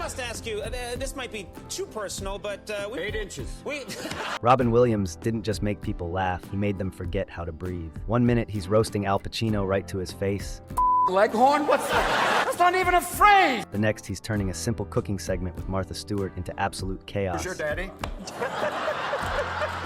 must ask you, this might be too personal, but 8 inches. Robin Williams didn't just make people laugh, he made them forget how to breathe. One minute he's roasting Al Pacino right to his face. Leghorn? What's that? That's not even a phrase! The next he's turning a simple cooking segment with Martha Stewart into absolute chaos. Who's your daddy?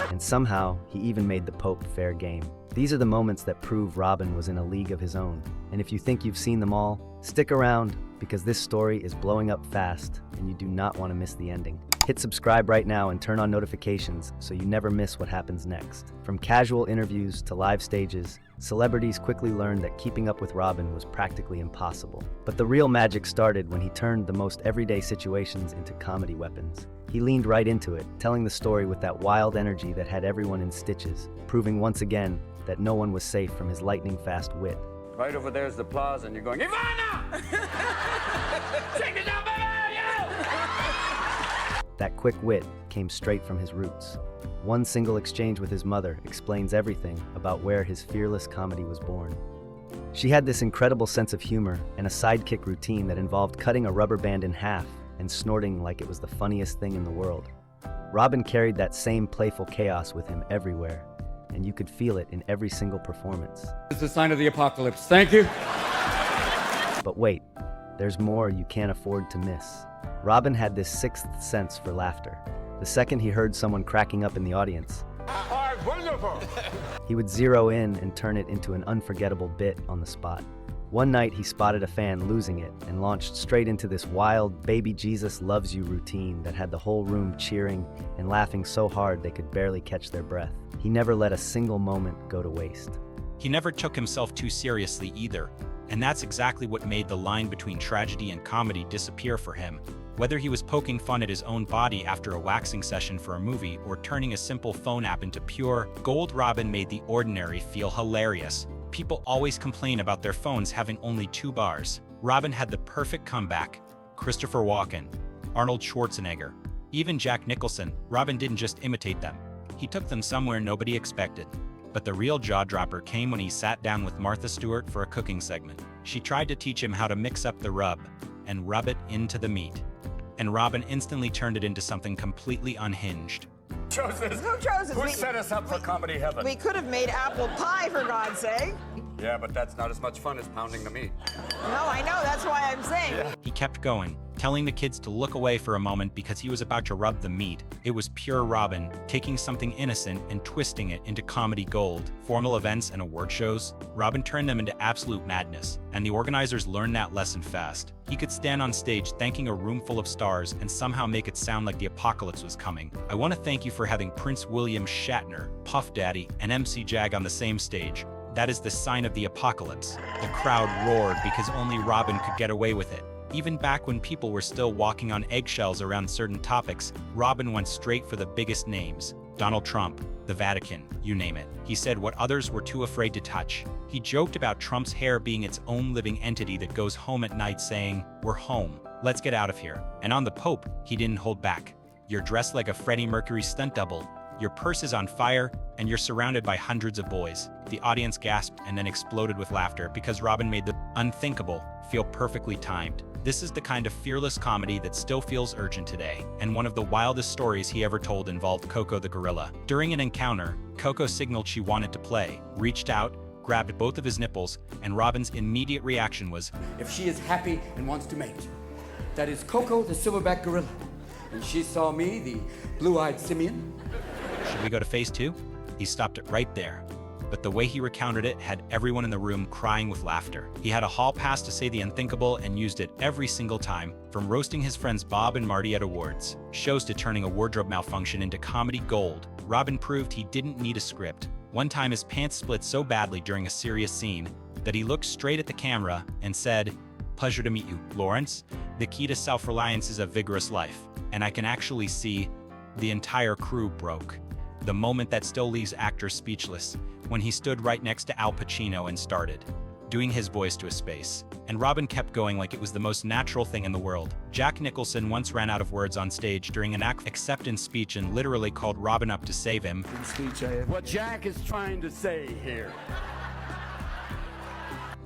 And somehow, he even made the Pope fair game. These are the moments that prove Robin was in a league of his own. And if you think you've seen them all, stick around, because this story is blowing up fast, and you do not want to miss the ending. Hit subscribe right now and turn on notifications so you never miss what happens next. From casual interviews to live stages, celebrities quickly learned that keeping up with Robin was practically impossible. But the real magic started when he turned the most everyday situations into comedy weapons. He leaned right into it, telling the story with that wild energy that had everyone in stitches, proving once again that no one was safe from his lightning-fast wit. Right over there's the plaza, and you're going, Ivana! Take it down, baby! That quick wit came straight from his roots. One single exchange with his mother explains everything about where his fearless comedy was born. She had this incredible sense of humor and a sidekick routine that involved cutting a rubber band in half and snorting like it was the funniest thing in the world. Robin carried that same playful chaos with him everywhere, and you could feel it in every single performance. It's a sign of the apocalypse. Thank you. But wait, there's more you can't afford to miss. Robin had this sixth sense for laughter. The second he heard someone cracking up in the audience, Wonderful! he would zero in and turn it into an unforgettable bit on the spot. One night he spotted a fan losing it and launched straight into this wild "Baby Jesus loves you" routine that had the whole room cheering and laughing so hard they could barely catch their breath. He never let a single moment go to waste. He never took himself too seriously either, and that's exactly what made the line between tragedy and comedy disappear for him. Whether he was poking fun at his own body after a waxing session for a movie or turning a simple phone app into pure gold, Robin made the ordinary feel hilarious. People always complain about their phones having only 2 bars. Robin had the perfect comeback. Christopher Walken, Arnold Schwarzenegger, even Jack Nicholson. Robin didn't just imitate them. He took them somewhere nobody expected. But the real jaw-dropper came when he sat down with Martha Stewart for a cooking segment. She tried to teach him how to mix up the rub and rub it into the meat. And Robin instantly turned it into something completely unhinged. Chose this. Who chose this? Who set us up for comedy heaven? We could have made apple pie, for God's sake. Yeah, but that's not as much fun as pounding the meat. No, I know. That's why I'm saying. Yeah. He kept going, telling the kids to look away for a moment because he was about to rub the meat. It was pure Robin, taking something innocent and twisting it into comedy gold. Formal events and award shows, Robin turned them into absolute madness, and the organizers learned that lesson fast. He could stand on stage thanking a room full of stars and somehow make it sound like the apocalypse was coming. I want to thank you for having Prince William Shatner, Puff Daddy, and MC Jag on the same stage. That is the sign of the apocalypse. The crowd roared because only Robin could get away with it. Even back when people were still walking on eggshells around certain topics, Robin went straight for the biggest names. Donald Trump, the Vatican, you name it. He said what others were too afraid to touch. He joked about Trump's hair being its own living entity that goes home at night saying, "We're home. Let's get out of here." And on the Pope, he didn't hold back. "You're dressed like a Freddie Mercury stunt double. Your purse is on fire, and you're surrounded by hundreds of boys." The audience gasped and then exploded with laughter because Robin made the unthinkable feel perfectly timed. This is the kind of fearless comedy that still feels urgent today, and one of the wildest stories he ever told involved Koko the gorilla. During an encounter, Koko signaled she wanted to play, reached out, grabbed both of his nipples, and Robin's immediate reaction was, "If she is happy and wants to mate, that is Koko the silverback gorilla, and she saw me, the blue-eyed simian." "Should we go to phase 2? He stopped it right there. But the way he recounted it had everyone in the room crying with laughter. He had a hall pass to say the unthinkable and used it every single time, from roasting his friends Bob and Marty at awards shows to turning a wardrobe malfunction into comedy gold. Robin proved he didn't need a script. One time his pants split so badly during a serious scene that he looked straight at the camera and said, "Pleasure to meet you, Lawrence. The key to self-reliance is a vigorous life." And I can actually see the entire crew broke. The moment that still leaves actors speechless, when he stood right next to Al Pacino and started doing his voice to a space. And Robin kept going like it was the most natural thing in the world. Jack Nicholson once ran out of words on stage during an acceptance speech and literally called Robin up to save him. What Jack is trying to say here.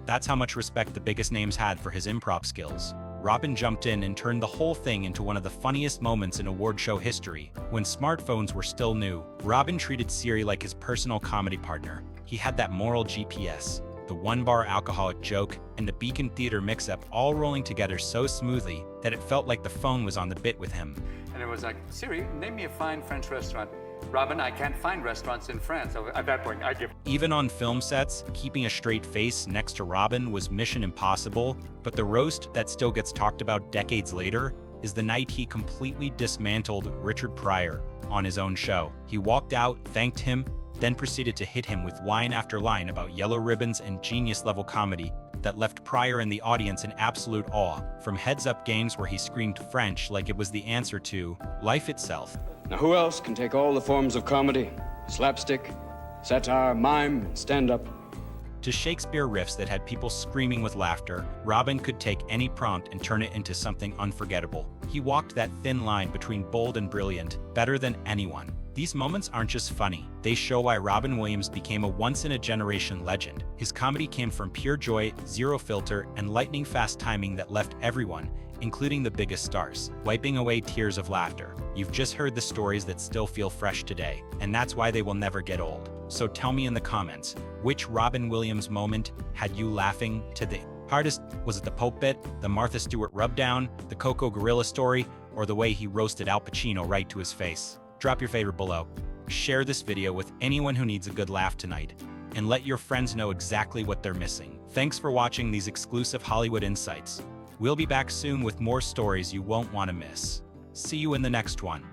That's how much respect the biggest names had for his improv skills. Robin jumped in and turned the whole thing into one of the funniest moments in award show history. When smartphones were still new, Robin treated Siri like his personal comedy partner. He had that moral GPS, the one-bar alcoholic joke, and the Beacon Theater mix-up all rolling together so smoothly that it felt like the phone was on the bit with him. And it was like, Siri, name me a fine French restaurant. Robin, I can't find restaurants in France. So at that point, I give. Even on film sets, keeping a straight face next to Robin was mission impossible, but the roast that still gets talked about decades later is the night he completely dismantled Richard Pryor on his own show. He walked out, thanked him, then proceeded to hit him with line after line about yellow ribbons and genius-level comedy that left Pryor and the audience in absolute awe, from heads-up games where he screamed French like it was the answer to life itself. Now, who else can take all the forms of comedy, slapstick, satire, mime, and stand-up? To Shakespeare riffs that had people screaming with laughter, Robin could take any prompt and turn it into something unforgettable. He walked that thin line between bold and brilliant better than anyone. These moments aren't just funny, they show why Robin Williams became a once-in-a-generation legend. His comedy came from pure joy, zero filter, and lightning-fast timing that left everyone, including the biggest stars, wiping away tears of laughter. You've just heard the stories that still feel fresh today, and that's why they will never get old. So tell me in the comments, which Robin Williams moment had you laughing to the hardest? Was it the Pope bit, the Martha Stewart rubdown, the Koko gorilla story, or the way he roasted Al Pacino right to his face? Drop your favorite below. Share this video with anyone who needs a good laugh tonight, and let your friends know exactly what they're missing. Thanks for watching these exclusive Hollywood Insights. We'll be back soon with more stories you won't want to miss. See you in the next one.